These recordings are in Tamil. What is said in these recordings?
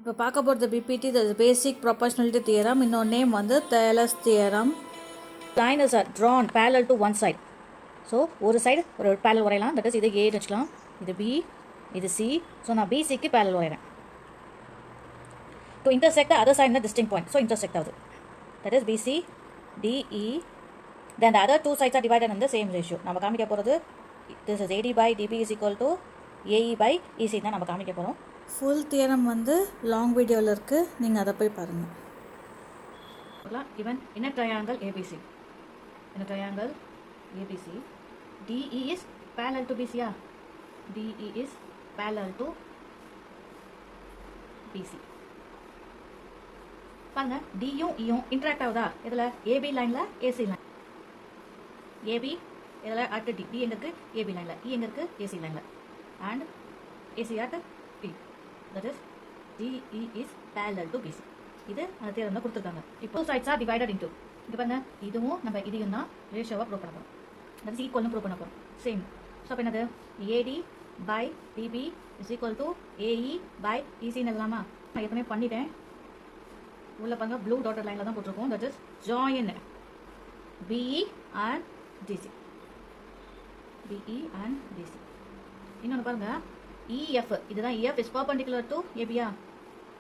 இப்போ பார்க்க போகிறது பிபிடி, த பேசிக் ப்ரொபோர்ஷனாலிட்டி தியரம். இன்னொரு நேம் வந்து thallus theorem. Line is drawn parallel to one side. So ஒரு சைடு ஒரு பேரல் வரையலாம். தட் இஸ் இது ஏ வச்சுக்கலாம், இது பி, இது சி. ஸோ நான் பிசிக்கு பேரல் வரைகிறேன். To intersect the other side in distinct point. So intersect ஆகுது. That is BC DE. Then the other two sides are divided in the same ratio. நம்ம காமிக்க போகிறது this is AD by DB is equal to AE by EC தான் நம்ம காமிக்க போகிறோம். ஃபுல் தியரம் வந்து லாங் வீடியோவில் இருக்குது, நீங்கள் அதை போய் பாருங்கள். given in a triangle ABC. In a triangle ABC, DE is parallel to BC. DE is parallel to BC. பாருங்க, டியும் இயும் இன்ட்ராக்ட் ஆகுதா? இதில் ஏபி லைனில் ஏசி லைன். ஏபி இதில் அட் டி. டி எங்கே இருக்குது? ஏபி லைனில். இ எங்கே இருக்குது? ஏசி லைனில். And AC at D. That is DE is parallel to BC. இது அந்த தேர்தல் தான் கொடுத்துருக்காங்க. இப்போ சைட்ஸ் ஆர் டிவைடட் இன்டூ. இங்கே பாருங்க, இதுவும் நம்ம இதையும் தான் ரேஷியோவாக ப்ரூவ் பண்ண போகிறோம். தட் இஸ் ஈக்குவல்னு ப்ரூவ் பண்ண போகிறோம். சேம். ஸோ அப்போ என்னது? AD by DB is equal to AE by இசின்னு இல்லாமா? நான் ஏற்கனவே பண்ணிட்டேன். உள்ள பாருங்க, ப்ளூ டாட்டர் லைனில் தான் போட்டிருக்கோம். That is join BE and DC. BE and DC. இன்னொன்று பாருங்க, இஎஃப். இதுதான் இஎஃப் இஸ் பர்பெண்டிகுலர் டு ஏபியா.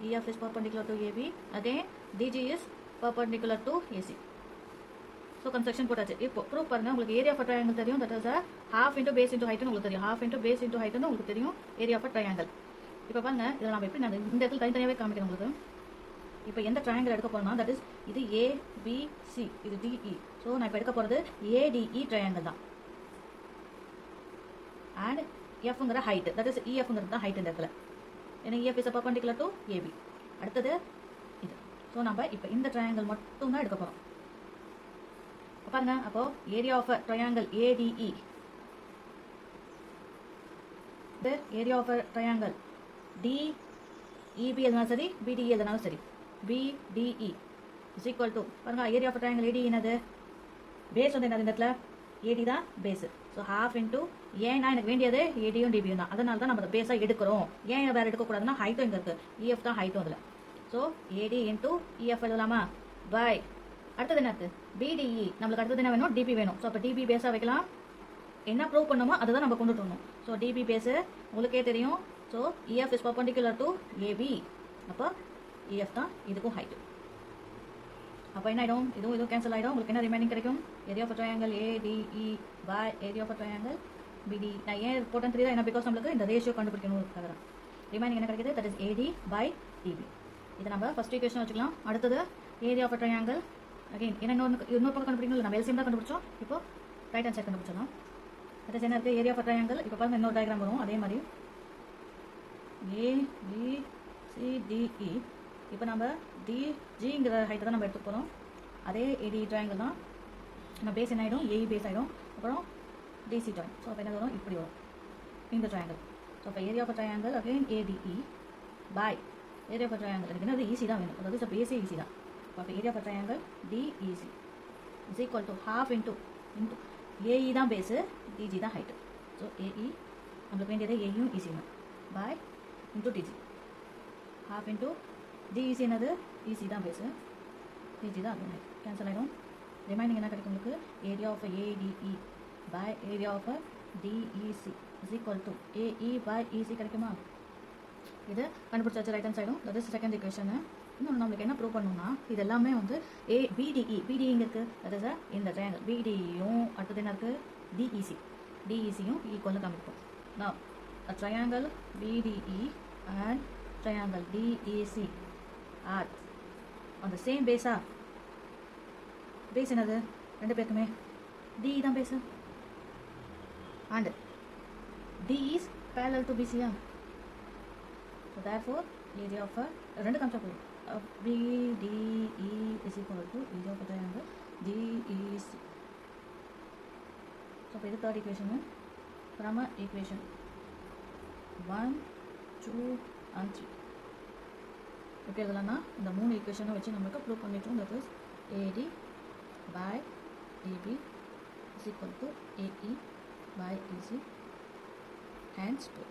EF is perpendicular to AB. Again, DG is perpendicular to AC. So construction போட்டாச்சு. இப்போ ப்ரூவ் பாருங்க, உங்களுக்கு ஏரியா ஆஃப் ட்ரையாங்கிள் தெரியும். That is half into base into height உங்களுக்கு தெரியும். half into base into height உங்களுக்கு தெரியும் ஏரியா ஆஃப் ட்ரையாங்கிள். இப்போ பாருங்க, இதில் நம்ம எப்படி நான் இந்த இடத்துல தனித்தனியாகவே காமிக்கிறேன் உங்களுக்கு. இப்போ எந்த ட்ரையாங்கிள் எடுக்க போறோம்னா, தட் இஸ் இது ABC, இது DE. ஸோ நான் இப்போ எடுக்க போகிறது ADE ட்ரையாங்கிள் தான். அண்ட் எஃப்ங்கிற ஹைட், தட் இஸ் EFங்கிறது தான் ஹைட் இந்த இடத்துல. ஏன்னா EF is perpendicular to AB. அடுத்தது இது. ஸோ நம்ம இப்போ இந்த ட்ரையாங்கிள் மட்டும் தான் எடுக்க போகிறோம். பாருங்க, அப்போ ஏரியா ஆஃப் ட்ரையாங்கிள் ADE, இது ஏரியா ஆஃப் ட்ரையாங்கிள் DEB எதுனாலும் சரி, BDE எதுனாலும் சரி, BDE இஸ் ஈக்குவல் டு, பாருங்க, ஏரியா ஆஃப் ட்ரையாங்கிள் ADE என்னது? பேஸ் வந்து என்னது? இந்த இடத்துல ஏடி தான் பேஸ். ஸோ ஹாஃப் இன்டூ, ஏன்னா எனக்கு வேண்டியது ஏடியும் டிபியும் தான், அதனால தான் நம்ம அதை பேஸாக எடுக்கிறோம். ஏன் வேறு எடுக்கக்கூடாதுன்னா, ஹைட்டும் இங்கே இருக்குது, இஎஃப் தான் ஹைட்டும் அதில். ஸோ ஏடி இன்டூ இஎஃப் எழுதலாமா? பை அடுத்தது என்ன இருக்குது? பிடிஇ. நம்மளுக்கு அடுத்தது என்ன வேணும்? டிபி வேணும். ஸோ அப்போ டிபி பேஸாக வைக்கலாம். என்ன ப்ரூவ் பண்ணணுமோ அதை தான் நம்ம கொண்டுட்டு வரணும். ஸோ டிபி பேஸு உங்களுக்கே தெரியும். So EF is perpendicular to AB. அப்போ இஎஃப் தான் இதுக்கும் ஹைட்டு. அப்போ என்ன ஆகிடும்? இதுவும் கேன்சல் ஆகிடும். உங்களுக்கு என்ன ரிமைனிங் கிடைக்கும்? Area of triangle ADE by area of triangle BD. நான் ஏன் போட்டேன் தெரியுதா? என்ன, பிகாஸ் நம்மளுக்கு இந்த ரேஷியோ கண்டுபிடிக்கணும். தவிர ரிமைனிங் என்ன கிடைக்குது? That is AD by DB. இதை நம்ம ஃபர்ஸ்ட் ஈக்குவேஷன் வச்சுக்கலாம். அடுத்தது ஏரியா ஆஃப் ட்ரையாங்கிள். அகைன் என்ன இன்னொரு பக்கம் கண்டுபிடிக்கணும். நம்ம எல்சிஎம் தான் கண்டுபிடிச்சோம். இப்போ ரைட் ஹேண்ட் சைட் கண்டுபிடிச்சலாம். தட் இஸ் என்ன இருக்குது? Area of triangle. இப்போ பாருங்க, இன்னொரு டயக்ராம் வரும் அதே மாதிரி ABCDE. இப்போ நம்ம DGங்கிற ஹைட்டை தான் நம்ம எடுத்து போகிறோம். அதே ADE ட்ரையாங்கிள் தான். நம்ம பேஸ் என்ன ஆகிடும்? AE பேஸ் ஆகிடும். அப்புறம் DC ஜாயின். ஸோ அப்போ என்ன வரும்? இப்படி வரும் இந்த ட்ரையாங்கிள். ஸோ அப்போ area of triangle again ADE by area of triangle. எனக்கு என்னது? EC தான் வேணும். அதாவது பேஸே EC தான். அப்போ area of triangle DEC is equal to half into AE தான் பேஸு, DG தான் ஹைட்டு. ஸோ AE நம்மளுக்கு வேண்டியது AEயும் EC தான் by into DG. Half into DEC என்னது? EC தான் பேஸு, DG தான் அது ஹைட். கேன்சல் ஆகிடும். ரிமைனிங் என்ன கிடைக்கும் உங்களுக்கு? Area of ADE by area of DEC is equal to AE by EC கிடைக்குமா? இது கண்டுபிடிச்சாச்சு ரைட் ஹேண்ட் சைடும். That is second equation. இன்னொன்று நம்மளுக்கு என்ன ப்ரூவ் பண்ணணும்னா, இது எல்லாமே வந்து BDE இங்கே இருக்குது. தட் இஸ் இந்த ட்ரையாங்கிள் BDEயும் அடுத்தது என்ன இருக்குது? DECயும் ஈக்குவல்னு காமிப்போம். நான் triangle BDE and triangle DEC are on the same பேஸா? பேஸ் என்னது? ரெண்டு பேருக்குமே DE தான் base. And DE is parallel to BC. So therefore area of ரெண்டு காமிச்சா போதும். BDE is equal to area of triangle DEC. So இப்போ இது தேர்ட் ஈக்குவேஷனு. நம்ம ஈக்குவேஷன் 1, 2 and 3 எப்படி எழுதலாம்னா, இந்த மூணு ஈக்குவேஷனை வச்சு நம்மளுக்கு ப்ரூவ் பண்ணிட்டோம். That is AD by DB is equal to AE by EC and split.